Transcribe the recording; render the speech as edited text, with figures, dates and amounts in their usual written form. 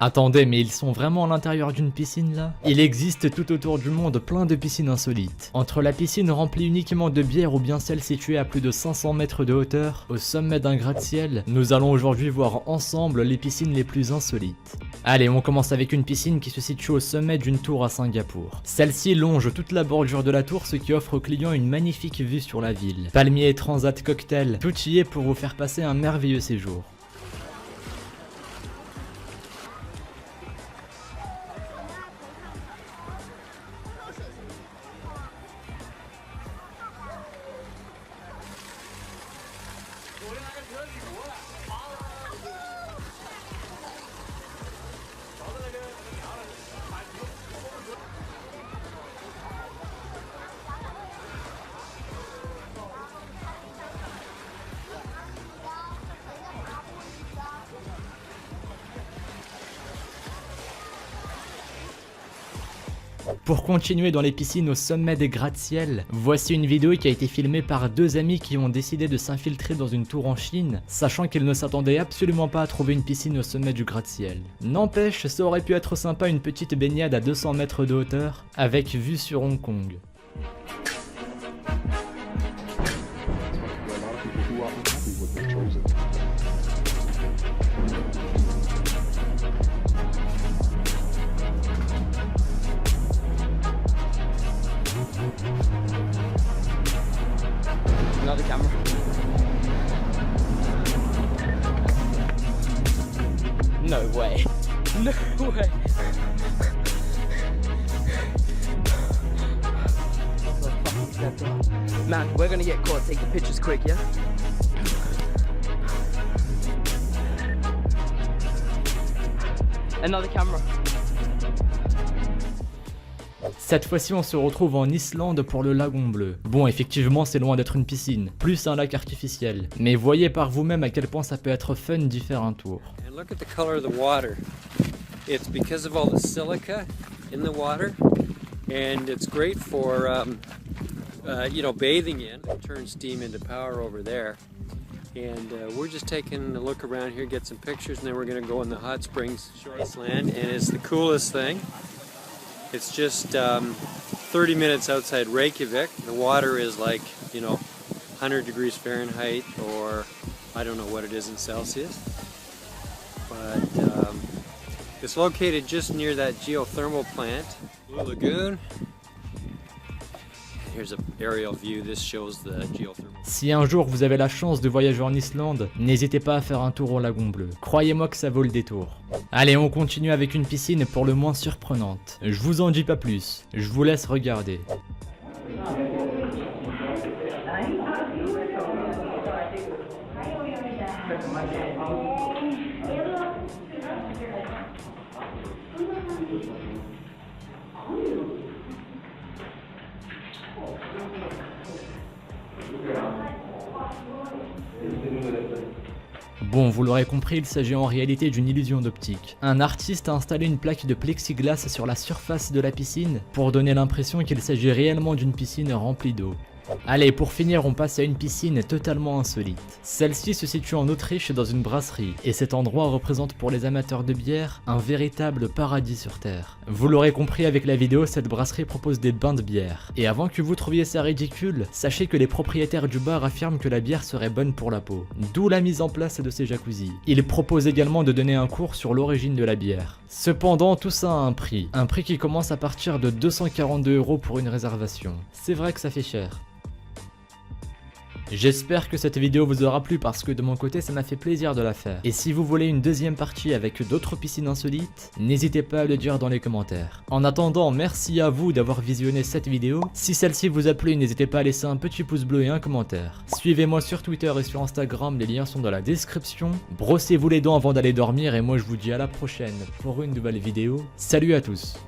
Attendez, mais ils sont vraiment à l'intérieur d'une piscine là? Il existe tout autour du monde plein de piscines insolites. Entre la piscine remplie uniquement de bière ou bien celle située à plus de 500 mètres de hauteur, au sommet d'un gratte-ciel, nous allons aujourd'hui voir ensemble les piscines les plus insolites. Allez, on commence avec une piscine qui se situe au sommet d'une tour à Singapour. Celle-ci longe toute la bordure de la tour, ce qui offre aux clients une magnifique vue sur la ville. Palmiers, transat, cocktail, tout y est pour vous faire passer un merveilleux séjour. Pour continuer dans les piscines au sommet des gratte-ciel, voici une vidéo qui a été filmée par deux amis qui ont décidé de s'infiltrer dans une tour en Chine, sachant qu'ils ne s'attendaient absolument pas à trouver une piscine au sommet du gratte-ciel. N'empêche, ça aurait pu être sympa une petite baignade à 200 mètres de hauteur, avec vue sur Hong Kong. Another camera. No way. No way. Man, we're gonna get caught. Take the pictures quick, yeah? Another camera. Cette fois-ci on se retrouve en Islande pour le lagon bleu. Bon, effectivement c'est loin d'être une piscine, plus un lac artificiel. Mais voyez par vous-même à quel point ça peut être fun d'y faire un tour. And look at the color of the water. It's because of all the silica in the water, and it's great for bathing in. It turns steam into power over there. And we're just taking a look around here, get some pictures, and then we're going to go in the hot springs, Iceland, and it's the coolest thing. It's just 30 minutes outside Reykjavik. The water is like, 100 degrees Fahrenheit, or I don't know what it is in Celsius. But it's located just near that geothermal plant, Blue Lagoon. Here's an aerial view. This shows the geothermal. Si un jour vous avez la chance de voyager en Islande, n'hésitez pas à faire un tour au lagon bleu. Croyez-moi que ça vaut le détour. Allez, on continue avec une piscine pour le moins surprenante. Je vous en dis pas plus, je vous laisse regarder. Bon, vous l'aurez compris, il s'agit en réalité d'une illusion d'optique. Un artiste a installé une plaque de plexiglas sur la surface de la piscine pour donner l'impression qu'il s'agit réellement d'une piscine remplie d'eau. Allez, pour finir, on passe à une piscine totalement insolite. Celle-ci se situe en Autriche dans une brasserie, et cet endroit représente pour les amateurs de bière un véritable paradis sur terre. Vous l'aurez compris avec la vidéo, cette brasserie propose des bains de bière. Et avant que vous trouviez ça ridicule, sachez que les propriétaires du bar affirment que la bière serait bonne pour la peau. D'où la mise en place de ces jacuzzis. Ils proposent également de donner un cours sur l'origine de la bière. Cependant, tout ça a un prix qui commence à partir de 242 € pour une réservation. C'est vrai que ça fait cher. J'espère que cette vidéo vous aura plu parce que de mon côté ça m'a fait plaisir de la faire. Et si vous voulez une deuxième partie avec d'autres piscines insolites, n'hésitez pas à le dire dans les commentaires. En attendant, merci à vous d'avoir visionné cette vidéo. Si celle-ci vous a plu, n'hésitez pas à laisser un petit pouce bleu et un commentaire. Suivez-moi sur Twitter et sur Instagram, les liens sont dans la description. Brossez-vous les dents avant d'aller dormir et moi je vous dis à la prochaine pour une nouvelle vidéo. Salut à tous!